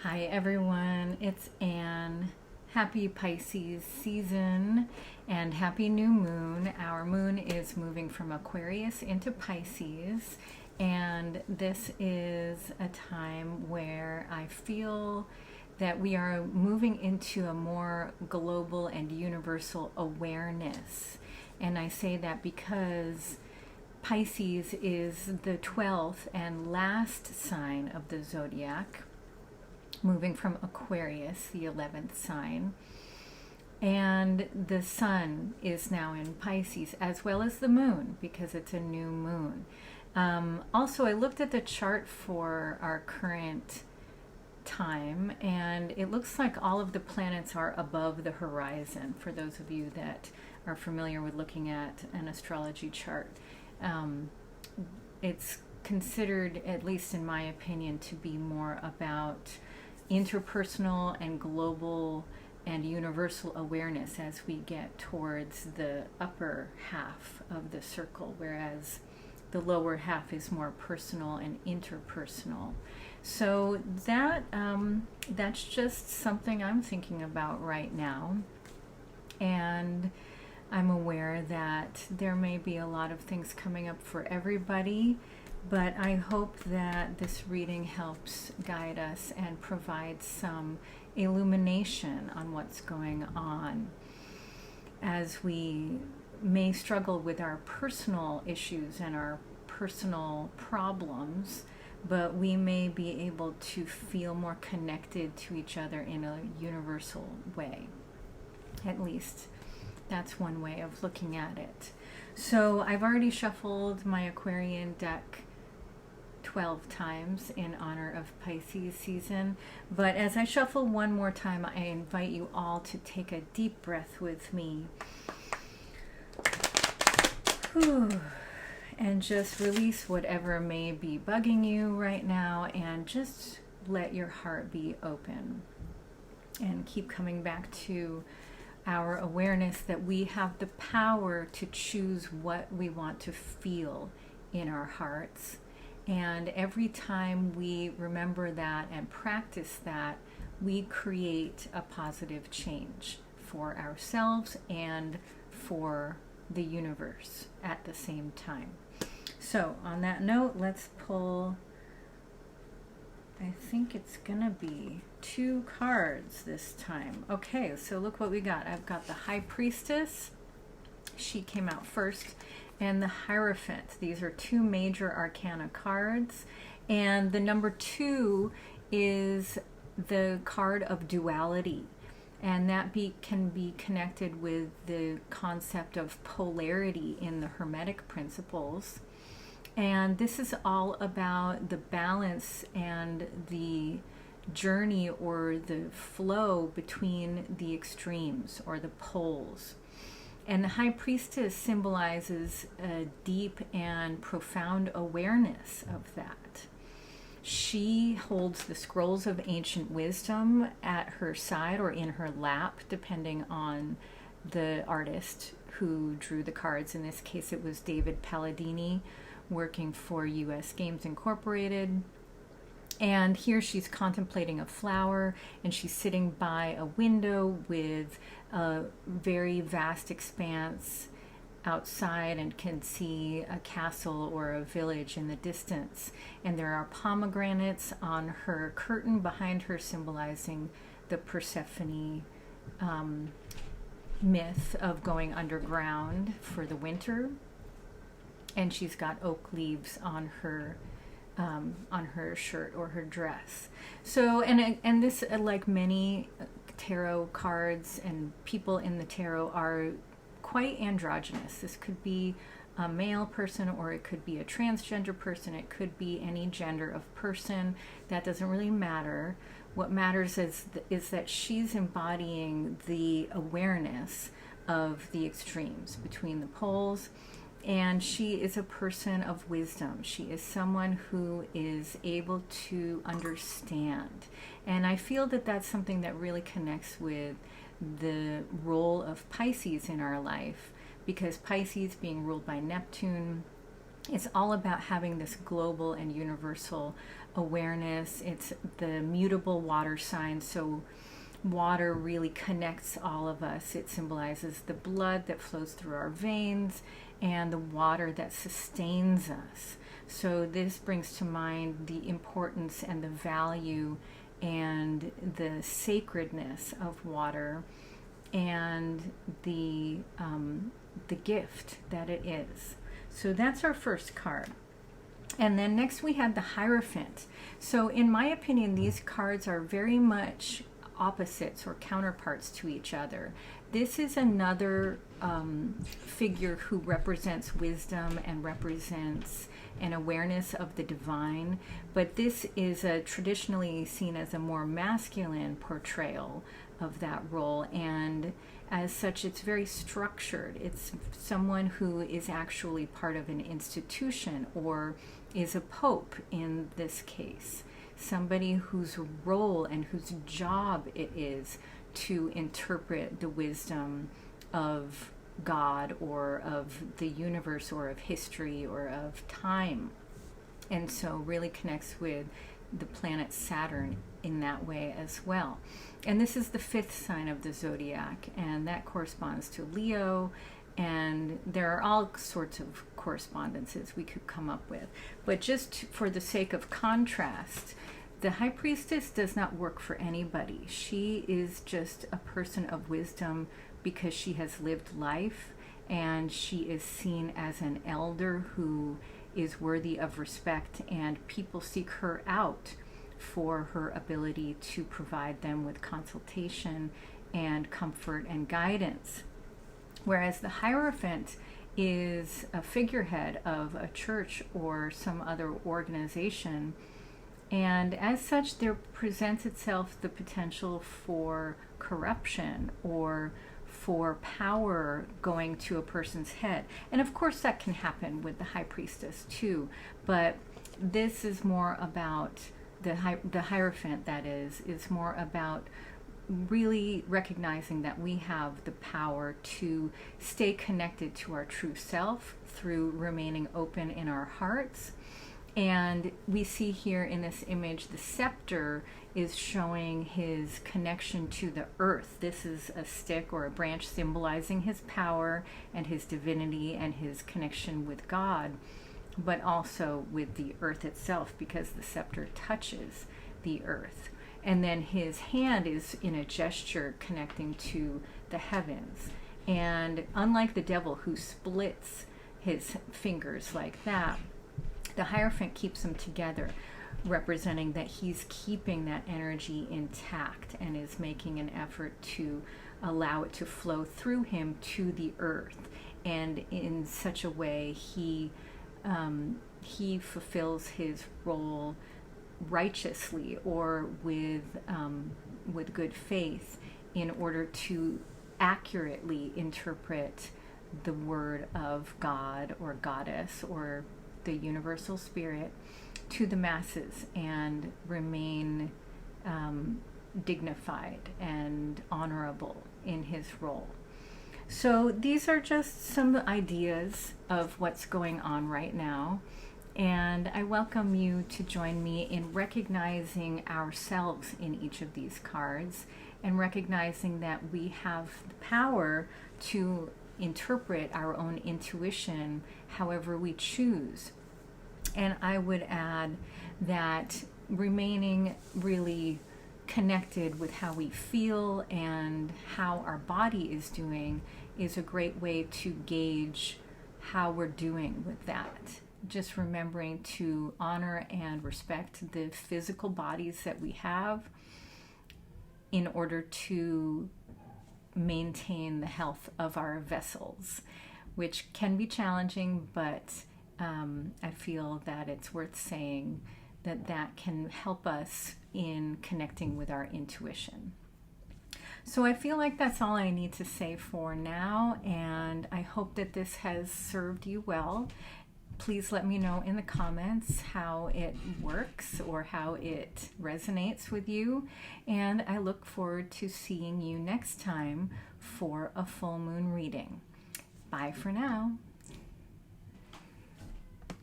Hi everyone, it's Anne. Happy Pisces season and happy new moon. Our moon is moving from Aquarius into Pisces, and this is a time where I feel that we are moving into a more global and universal awareness. And I say that because Pisces is the 12th and last sign of the zodiac, moving from Aquarius, the 11th sign. And the sun is now in Pisces, as well as the moon, because it's a new moon. Also, I looked at the chart for our current time, and it looks like all of the planets are above the horizon, for those of you that are familiar with looking at an astrology chart. It's considered, at least in my opinion, to be more about interpersonal and global and universal awareness as we get towards the upper half of the circle, whereas the lower half is more personal and interpersonal. So that's just something I'm thinking about right now, and I'm aware that there may be a lot of things coming up for everybody, but I hope that this reading helps guide us and provide some illumination on what's going on as we may struggle with our personal issues and our personal problems, but we may be able to feel more connected to each other in a universal way. At least that's one way of looking at it. So I've already shuffled my Aquarian deck 12 times in honor of Pisces season, but as I shuffle one more time, I invite you all to take a deep breath with me. Whew. And just release whatever may be bugging you right now, and just let your heart be open and keep coming back to our awareness that we have the power to choose what we want to feel in our hearts. And every time we remember that and practice that, we create a positive change for ourselves and for the universe at the same time. So on that note, let's pull, I think it's gonna be 2 cards this time. Okay, so look what we got. I've got the High Priestess. She came out first. And the Hierophant. These are 2 major arcana cards. And the number 2 is the card of duality. And that can be connected with the concept of polarity in the Hermetic principles. And this is all about the balance and the journey or the flow between the extremes or the poles. And the High Priestess symbolizes a deep and profound awareness of that. She holds the scrolls of ancient wisdom at her side or in her lap, depending on the artist who drew the cards. In this case, it was David Palladini, working for U.S. Games Incorporated. And here she's contemplating a flower, and she's sitting by a window with a very vast expanse outside and can see a castle or a village in the distance. And there are pomegranates on her curtain behind her, symbolizing the Persephone myth of going underground for the winter. And she's got oak leaves on her shirt or her dress. So, and this, like many tarot cards and people in the tarot, are quite androgynous. This could be a male person, or it could be a transgender person. It could be any gender of person. That doesn't really matter. What matters is that she's embodying the awareness of the extremes between the poles. And she is a person of wisdom. She is someone who is able to understand. And I feel that that's something that really connects with the role of Pisces in our life, because Pisces, being ruled by Neptune, It's all about having this global and universal awareness. It's the mutable water sign, so water really connects all of us. It symbolizes the blood that flows through our veins and the water that sustains us. So this brings to mind the importance and the value and the sacredness of water, and the gift that it is. So that's our first card. And then next we had the Hierophant. So in my opinion, these cards are very much opposites or counterparts to each other. This is another figure who represents wisdom and represents an awareness of the divine, but this is traditionally seen as a more masculine portrayal of that role, and as such it's very structured. It's someone who is actually part of an institution, or is a pope in this case, somebody whose role and whose job it is to interpret the wisdom of God or of the universe or of history or of time. And so really connects with the planet Saturn in that way as well. And this is the 5th sign of the zodiac, and that corresponds to Leo, and there are all sorts of correspondences we could come up with. But just for the sake of contrast, the High Priestess does not work for anybody. She is just a person of wisdom because she has lived life, and she is seen as an elder who is worthy of respect, and people seek her out for her ability to provide them with consultation and comfort and guidance. Whereas the Hierophant is a figurehead of a church or some other organization, and as such there presents itself the potential for corruption or for power going to a person's head. And of course that can happen with the High Priestess too, but this is more about the Hierophant, that is more about really recognizing that we have the power to stay connected to our true self through remaining open in our hearts. And we see here in this image, the scepter is showing his connection to the earth. This is a stick or a branch symbolizing his power and his divinity and his connection with God, but also with the earth itself, because the scepter touches the earth. And then his hand is in a gesture connecting to the heavens. And unlike the devil, who splits his fingers like that, the Hierophant keeps them together, representing that he's keeping that energy intact and is making an effort to allow it to flow through him to the earth. And in such a way, he fulfills his role righteously or with good faith, in order to accurately interpret the word of God or goddess or the universal spirit to the masses and remain dignified and honorable in his role. So these are just some ideas of what's going on right now, and I welcome you to join me in recognizing ourselves in each of these cards, and recognizing that we have the power to interpret our own intuition however we choose. And I would add that remaining really connected with how we feel and how our body is doing is a great way to gauge how we're doing with that. Just remembering to honor and respect the physical bodies that we have in order to maintain the health of our vessels, which can be challenging, but I feel that it's worth saying that that can help us in connecting with our intuition. So I feel like that's all I need to say for now, and I hope that this has served you well. Please let me know in the comments how it works or how it resonates with you, and I look forward to seeing you next time for a full moon reading. Bye for now.